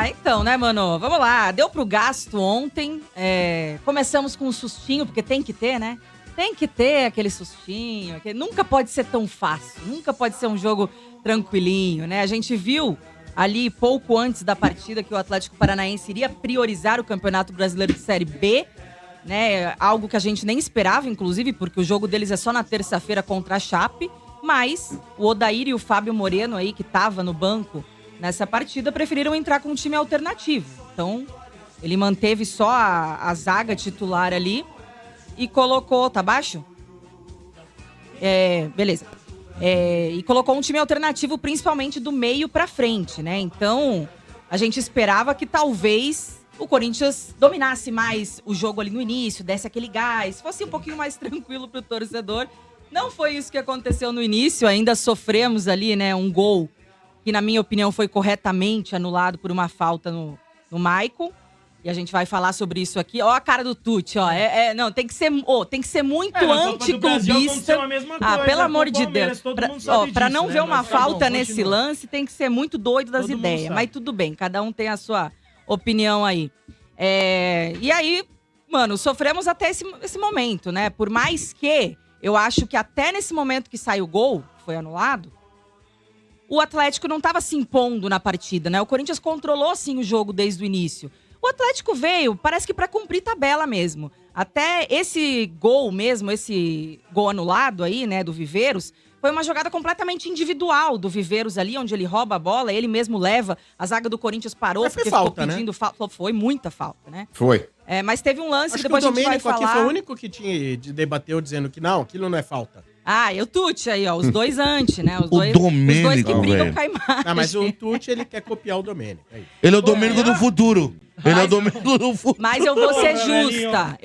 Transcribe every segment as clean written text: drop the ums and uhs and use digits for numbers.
Então, né, mano? Vamos lá. Deu pro gasto ontem. Começamos com um sustinho, porque tem que ter, né? Tem que ter aquele sustinho. Nunca pode ser tão fácil. Nunca pode ser um jogo tranquilinho, né? A gente viu ali pouco antes da partida que o Atlético Paranaense iria priorizar o Campeonato Brasileiro de Série B, né? Algo que a gente nem esperava, inclusive, porque o jogo deles é só na terça-feira contra a Chape. Mas o Odair e o Fábio Moreno aí, que tava no banco nessa partida, preferiram entrar com um time alternativo. Então, ele manteve só a zaga titular ali e colocou... Tá baixo? Beleza. E colocou um time alternativo, principalmente do meio pra frente, né? Então, a gente esperava que talvez o Corinthians dominasse mais o jogo ali no início, desse aquele gás, fosse um pouquinho mais tranquilo pro torcedor. Não foi isso que aconteceu no início, ainda sofremos ali, né, um gol que, na minha opinião, foi corretamente anulado por uma falta no Maicon. E a gente vai falar sobre isso aqui. Ó a cara do Tucci, ó. Não, tem que ser muito anticlubista. Pelo amor de Deus. Pra não ver uma falta nesse lance, tem que ser muito doido das ideias. Mas tudo bem, cada um tem a sua opinião aí. E aí, mano, sofremos até esse momento, né? Por mais que eu acho que até nesse momento que sai o gol, foi anulado, o Atlético não estava se impondo na partida, né? O Corinthians controlou, sim, o jogo desde o início. O Atlético veio, parece que para cumprir tabela mesmo. Até esse gol mesmo, esse gol anulado aí, né, do Viveiros, foi uma jogada completamente individual do Viveiros ali, onde ele rouba a bola, ele mesmo leva, a zaga do Corinthians parou, porque falta, ficou pedindo falta. Foi muita falta, né? Foi. Mas teve um lance que depois o a gente vai Domênico falar... aqui foi o único que debateu dizendo que não, aquilo não é falta. E o Tucci aí, ó, os dois antes, né? Os dois que brigam com a imagem. Mas o Tucci, ele quer copiar o Domênico. Ele é o Domênico do futuro. Ele é o Domênico do futuro. Mas eu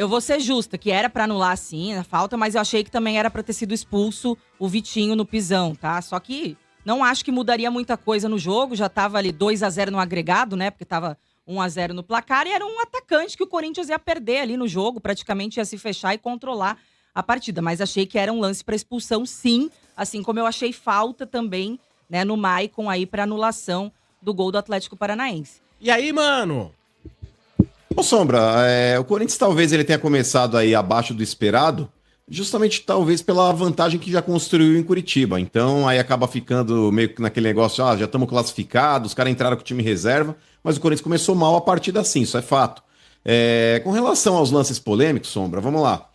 vou ser justa, que era pra anular sim a falta, mas eu achei que também era pra ter sido expulso o Vitinho no pisão, tá? Só que não acho que mudaria muita coisa no jogo, já tava ali 2-0 no agregado, né? Porque tava 1-0 no placar e era um atacante que o Corinthians ia perder ali no jogo, praticamente ia se fechar e controlar a partida, mas achei que era um lance para expulsão, sim, assim como eu achei falta também, né, no Maicon aí para anulação do gol do Atlético Paranaense. E aí, mano? Ô Sombra, o Corinthians talvez ele tenha começado aí abaixo do esperado, justamente talvez pela vantagem que já construiu em Curitiba. Então aí acaba ficando meio que naquele negócio, já estamos classificados, os caras entraram com o time reserva, mas o Corinthians começou mal a partida assim, isso é fato. Com relação aos lances polêmicos, Sombra, vamos lá.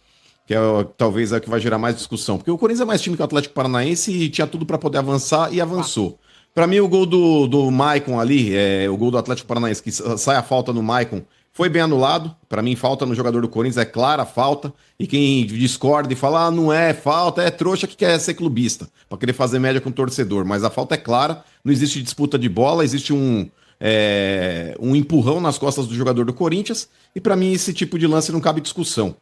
Que talvez é o que vai gerar mais discussão. Porque o Corinthians é mais time que o Atlético Paranaense e tinha tudo para poder avançar e avançou. Para mim, o gol do Maicon ali, o gol do Atlético Paranaense, que sai a falta no Maicon, foi bem anulado. Para mim, falta no jogador do Corinthians, é clara a falta. E quem discorda e fala, não é falta, é trouxa que quer ser clubista, para querer fazer média com o torcedor. Mas a falta é clara, não existe disputa de bola, existe um empurrão nas costas do jogador do Corinthians. E para mim, esse tipo de lance não cabe discussão.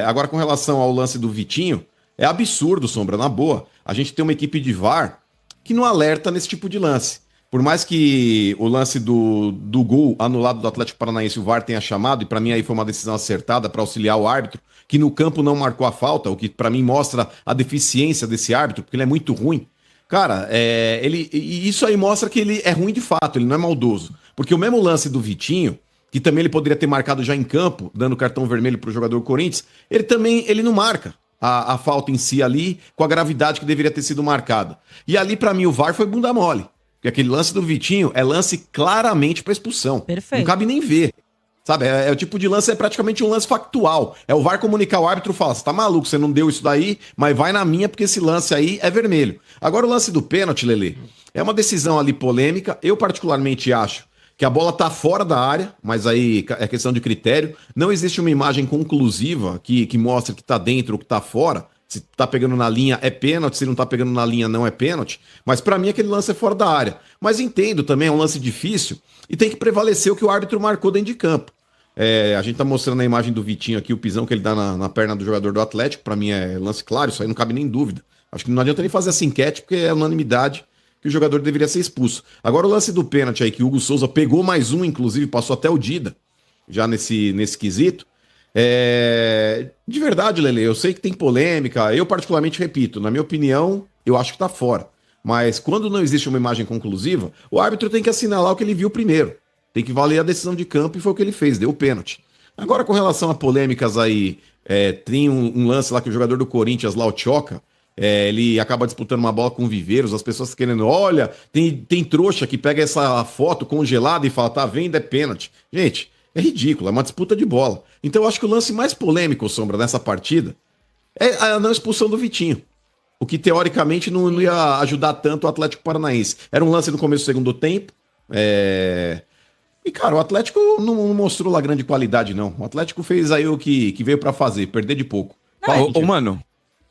Agora, com relação ao lance do Vitinho, é absurdo, Sombra, na boa. A gente tem uma equipe de VAR que não alerta nesse tipo de lance. Por mais que o lance do gol anulado do Atlético Paranaense o VAR tenha chamado, e para mim aí foi uma decisão acertada para auxiliar o árbitro, que no campo não marcou a falta, o que para mim mostra a deficiência desse árbitro, porque ele é muito ruim. Cara, isso aí mostra que ele é ruim de fato, ele não é maldoso. Porque o mesmo lance do Vitinho, que também ele poderia ter marcado já em campo, dando cartão vermelho pro jogador do Corinthians, ele não marca a falta em si ali com a gravidade que deveria ter sido marcada. E ali, pra mim, o VAR foi bunda mole. Porque aquele lance do Vitinho é lance claramente pra expulsão. Perfeito. Não cabe nem ver. Sabe, o tipo de lance, é praticamente um lance factual. É o VAR comunicar o árbitro e falar, você tá maluco, você não deu isso daí, mas vai na minha porque esse lance aí é vermelho. Agora o lance do pênalti, Lelê, é uma decisão ali polêmica. Eu particularmente acho que a bola tá fora da área, mas aí é questão de critério. Não existe uma imagem conclusiva que mostre que tá dentro ou que tá fora. Se tá pegando na linha é pênalti, se não tá pegando na linha não é pênalti. Mas pra mim aquele lance é fora da área. Mas entendo também, é um lance difícil e tem que prevalecer o que o árbitro marcou dentro de campo. A gente tá mostrando a imagem do Vitinho aqui, o pisão que ele dá na perna do jogador do Atlético. Pra mim é lance claro, isso aí não cabe nem dúvida. Acho que não adianta nem fazer essa enquete, porque é unanimidade que o jogador deveria ser expulso. Agora o lance do pênalti aí, que o Hugo Souza pegou mais um, inclusive, passou até o Dida, já nesse quesito. De verdade, Lele, eu sei que tem polêmica, eu particularmente repito, na minha opinião, eu acho que tá fora. Mas quando não existe uma imagem conclusiva, o árbitro tem que assinalar o que ele viu primeiro. Tem que valer a decisão de campo e foi o que ele fez, deu o pênalti. Agora, com relação a polêmicas aí, tem um lance lá que o jogador do Corinthians, lá, o Tchoca, ele acaba disputando uma bola com o Viveiros, as pessoas querendo, olha, tem trouxa que pega essa foto congelada e fala, tá vendo, é pênalti. Gente, é ridículo, é uma disputa de bola. Então eu acho que o lance mais polêmico, Sombra, nessa partida, é a não expulsão do Vitinho. O que teoricamente não ia ajudar tanto o Atlético Paranaense. Era um lance no começo do segundo tempo. E, cara, o Atlético não mostrou lá grande qualidade, não. O Atlético fez aí o que veio pra fazer, perder de pouco. Ô, mano,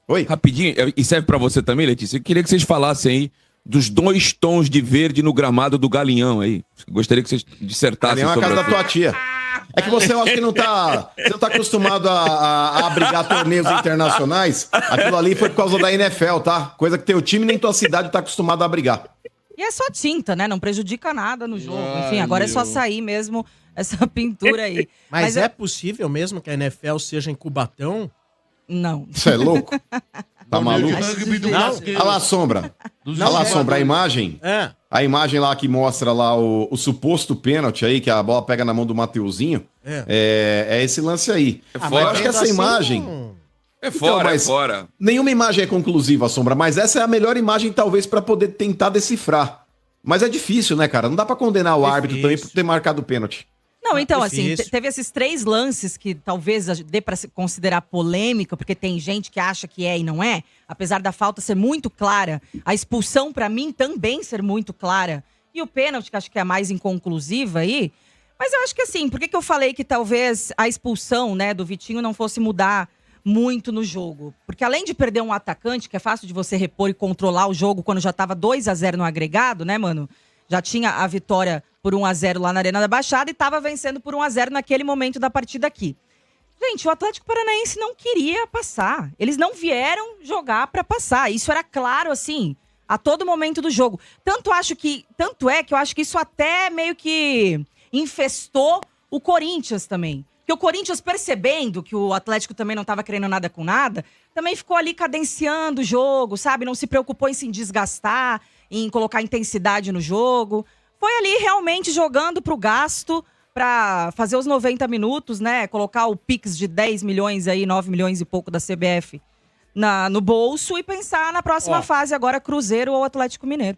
Oi? rapidinho, e serve pra você também, Letícia. Eu queria que vocês falassem aí dos 2 tons de verde no gramado do Galinhão aí. Gostaria que vocês dissertassem É uma sobre casa da aquilo. tua tia. É que você, eu acho que não tá. Você não tá acostumado a abrigar torneios internacionais. Aquilo ali foi por causa da NFL, tá? Coisa que teu time nem tua cidade tá acostumado a abrigar. E é só tinta, né? Não prejudica nada no jogo. Enfim, agora é só sair mesmo essa pintura aí. Mas é possível mesmo que a NFL seja em Cubatão? Não. Você é louco? Tá maluco? Não. Olha lá a sombra. Olha lá a sombra, a imagem. É. A imagem lá que mostra lá o suposto pênalti aí, que a bola pega na mão do Mateuzinho. É esse lance aí. fora. Mas eu acho que essa Assim, imagem. É fora, Então, mas- é fora. Nenhuma imagem é conclusiva, Sombra, mas essa é a melhor imagem, talvez, pra poder tentar decifrar. Mas é difícil, né, cara? Não dá pra condenar o árbitro também por ter marcado o pênalti. Não, então, assim, difícil. teve esses 3 lances que talvez dê pra se considerar polêmica, porque tem gente que acha que é e não é, apesar da falta ser muito clara, a expulsão, pra mim, também ser muito clara, e o pênalti, que acho que é a mais inconclusiva aí. Mas eu acho que assim, por que eu falei que talvez a expulsão, né, do Vitinho não fosse mudar muito no jogo? Porque além de perder um atacante, que é fácil de você repor e controlar o jogo quando já tava 2-0 no agregado, né, mano? Já tinha a vitória por 1-0 lá na Arena da Baixada e tava vencendo por 1-0 naquele momento da partida aqui. Gente, o Atlético Paranaense não queria passar. Eles não vieram jogar pra passar. Isso era claro, assim, a todo momento do jogo. Tanto é que eu acho que isso até meio que infestou o Corinthians também. Porque o Corinthians, percebendo que o Atlético também não estava querendo nada com nada, também ficou ali cadenciando o jogo, sabe? Não se preocupou em se desgastar, em colocar intensidade no jogo. Foi ali realmente jogando pro gasto, pra fazer os 90 minutos, né? Colocar o Pix de 10 milhões aí, 9 milhões e pouco da CBF no bolso e pensar na próxima fase agora, Cruzeiro ou Atlético Mineiro.